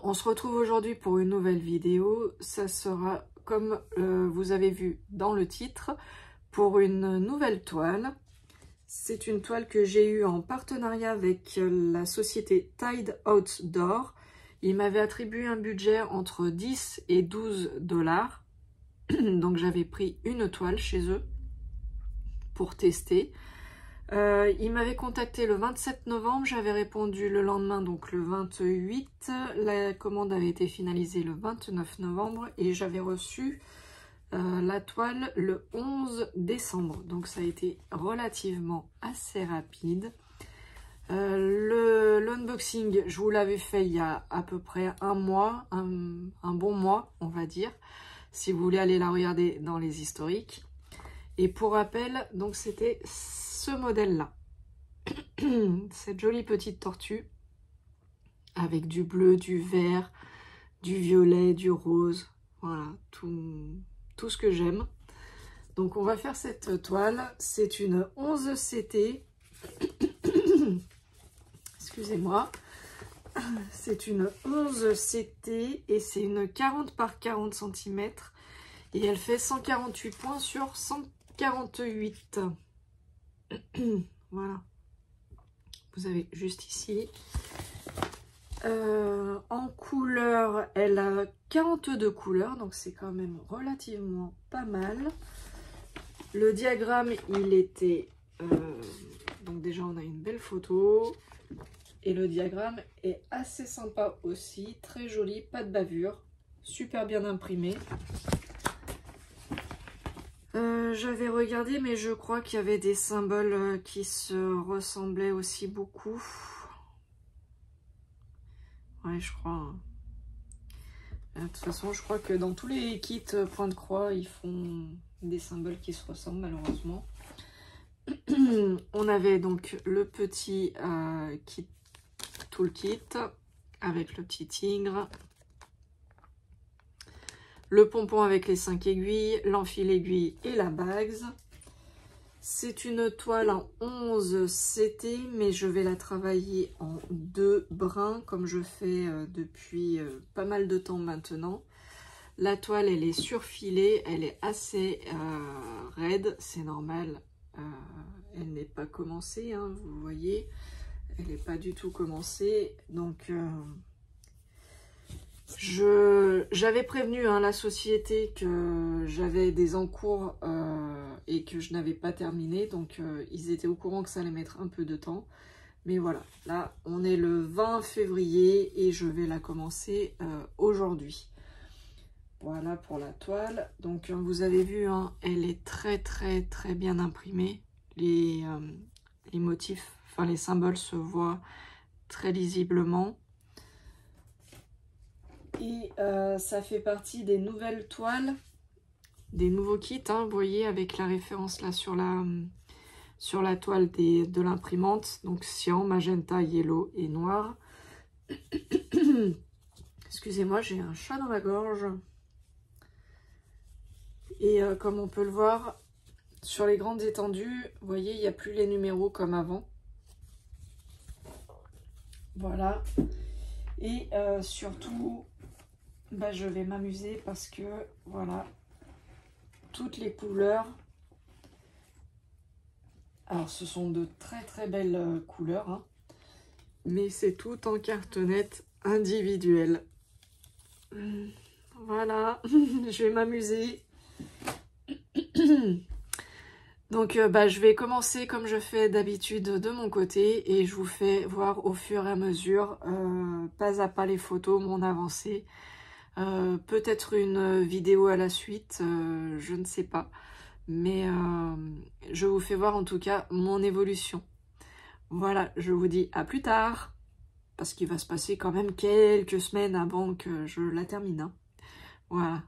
on se retrouve aujourd'hui pour une nouvelle vidéo. Ça sera, comme vous avez vu dans le titre, pour une nouvelle toile. C'est une toile que j'ai eue en partenariat avec la société Tide Outdoor. Ils m'avaient attribué un budget entre 10 et 12 $. Donc j'avais pris une toile chez eux pour tester. Il m'avait contacté le 27 novembre, j'avais répondu le lendemain, donc le 28. La commande avait été finalisée le 29 novembre et j'avais reçu la toile le 11 décembre. Donc ça a été relativement assez rapide. L'unboxing, je vous l'avais fait il y a à peu près un mois, un bon mois, on va dire, si vous voulez aller la regarder dans les historiques. Et pour rappel, donc c'était ce modèle-là. Cette jolie petite tortue avec du bleu, du vert, du violet, du rose. Voilà, tout ce que j'aime. Donc on va faire cette toile. C'est une 11 CT. Excusez-moi. C'est une 11 CT et c'est une 40 par 40 cm. Et elle fait 148 points sur 148. Voilà. Vous avez juste ici. En couleur, elle a 42 couleurs, donc c'est quand même relativement pas mal. Le diagramme, il était... donc déjà, on a une belle photo. Et le diagramme est assez sympa aussi, très joli, pas de bavure, super bien imprimé. J'avais regardé, mais je crois qu'il y avait des symboles qui se ressemblaient aussi beaucoup. Ouais, je crois. De toute façon, je crois que dans tous les kits point de croix, ils font des symboles qui se ressemblent malheureusement. On avait donc le petit kit, toolkit avec le petit tigre. Le pompon avec les 5 aiguilles, l'enfil aiguille et la bague. C'est une toile en 11 CT, mais je vais la travailler en 2 brins, comme je fais depuis pas mal de temps maintenant. La toile, elle est surfilée, elle est assez raide, c'est normal. Elle n'est pas commencée, hein, vous voyez. Elle n'est pas du tout commencée, donc... J'avais prévenu la société que j'avais des encours et que je n'avais pas terminé, donc ils étaient au courant que ça allait mettre un peu de temps. Mais voilà, là on est le 20 février et je vais la commencer aujourd'hui. Voilà pour la toile. Donc vous avez vu, hein, elle est très bien imprimée. Les motifs, enfin les symboles se voient très lisiblement. Et ça fait partie des nouvelles toiles, des nouveaux kits, hein, vous voyez, avec la référence là sur la toile de l'imprimante. Donc cyan, magenta, yellow et noir. Excusez-moi, j'ai un chat dans la gorge. Et comme on peut le voir, sur les grandes étendues, vous voyez, il n'y a plus les numéros comme avant. Voilà. Et surtout... bah, je vais m'amuser parce que voilà, toutes les couleurs, alors ce sont de très belles couleurs, hein, mais c'est tout en cartonnette individuelle. Voilà, je vais m'amuser. Donc bah, je vais commencer comme je fais d'habitude de mon côté et je vous fais voir au fur et à mesure, pas à pas les photos, mon avancée. Peut-être une vidéo à la suite, je ne sais pas. Mais je vous fais voir en tout cas mon évolution. Voilà, je vous dis à plus tard. Parce qu'il va se passer quand même quelques semaines avant que je la termine, hein. Voilà.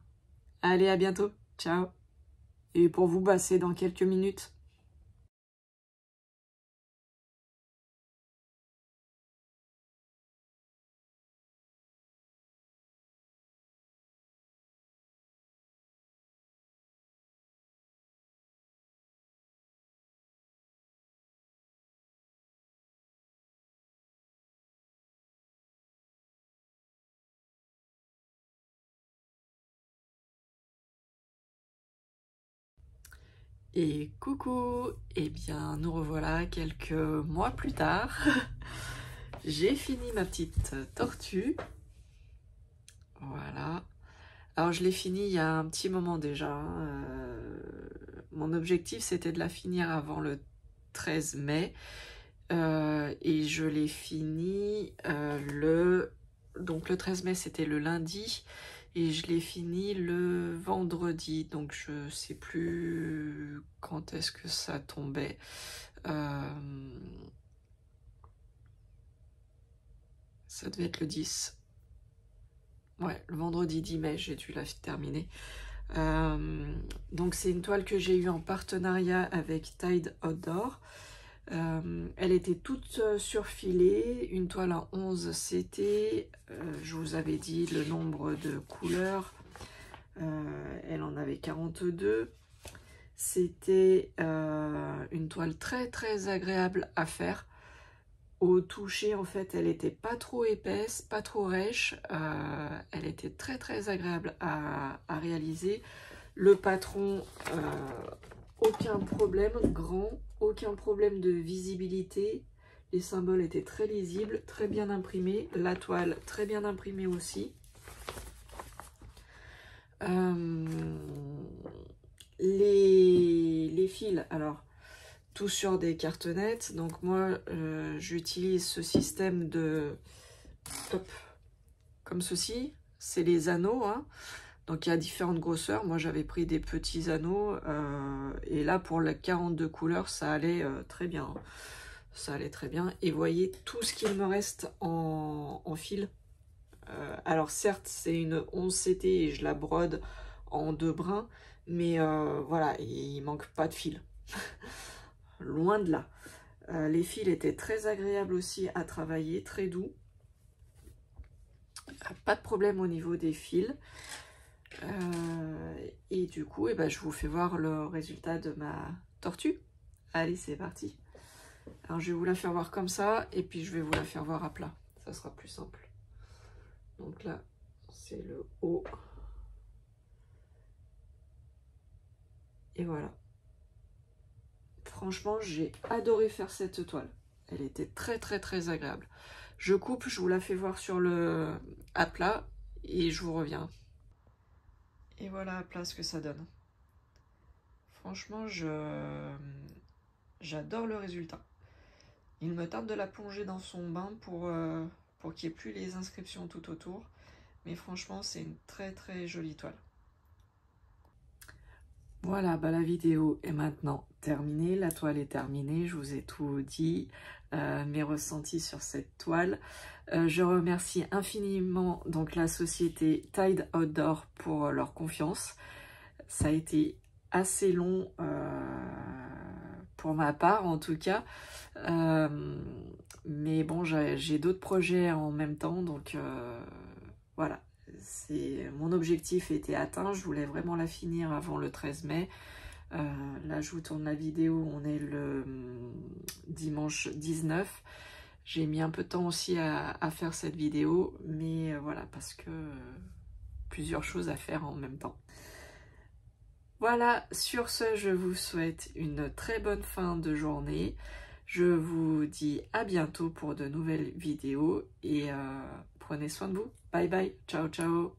Allez, à bientôt. Ciao. Et pour vous, bah, c'est dans quelques minutes. Et coucou, eh bien nous revoilà quelques mois plus tard. J'ai fini ma petite tortue. Voilà. Alors je l'ai fini il y a un petit moment déjà. Mon objectif c'était de la finir avant le 13 mai. Et je l'ai fini donc le 13 mai c'était le lundi. Et je l'ai fini le vendredi, donc je sais plus quand est-ce que ça tombait. Ça devait être le 10. Ouais, le vendredi 10 mai, j'ai dû la terminer. Donc c'est une toile que j'ai eue en partenariat avec Tide Outdoor. Elle était toute surfilée, une toile en 11 CT, je vous avais dit le nombre de couleurs, elle en avait 42. C'était une toile très agréable à faire. Au toucher, en fait, elle n'était pas trop épaisse, pas trop rêche, elle était très agréable à réaliser. Le patron, aucun problème, grand, aucun problème de visibilité. Les symboles étaient très lisibles, très bien imprimés. La toile, très bien imprimée aussi. Les fils, alors, tout sur des cartonnettes. Donc moi, j'utilise ce système de... Hop, comme ceci. C'est les anneaux, hein. Donc il y a différentes grosseurs, moi j'avais pris des petits anneaux, et là pour les 42 couleurs ça allait très bien, ça allait très bien. Et voyez tout ce qu'il me reste en fil, alors certes c'est une 11 CT et je la brode en 2 brins, mais voilà, il manque pas de fil, loin de là. Les fils étaient très agréables aussi à travailler, très doux, pas de problème au niveau des fils. Et du coup, eh ben, je vous fais voir le résultat de ma tortue. Allez, c'est parti. Alors, je vais vous la faire voir comme ça, et puis je vais vous la faire voir à plat. Ça sera plus simple. Donc là, c'est le haut. Et voilà. Franchement, j'ai adoré faire cette toile. Elle était très agréable. Je coupe, je vous la fais voir sur le à plat, et je vous reviens. Et voilà à plat ce que ça donne. Franchement, j'adore le résultat. Il me tarde de la plonger dans son bain pour qu'il n'y ait plus les inscriptions tout autour. Mais franchement, c'est une très jolie toile. Voilà, bah la vidéo est maintenant terminée. La toile est terminée. Je vous ai tout dit, mes ressentis sur cette toile. Je remercie infiniment donc la société Tide Outdoor pour leur confiance. Ça a été assez long pour ma part en tout cas, mais bon, j'ai d'autres projets en même temps, donc voilà, mon objectif était atteint. Je voulais vraiment la finir avant le 13 mai. Là je vous tourne la vidéo, on est le dimanche 19. J'ai mis un peu de temps aussi à faire cette vidéo, mais voilà, parce que plusieurs choses à faire en même temps. Voilà, sur ce, je vous souhaite une très bonne fin de journée. Je vous dis à bientôt pour de nouvelles vidéos et prenez soin de vous. Bye bye, ciao ciao.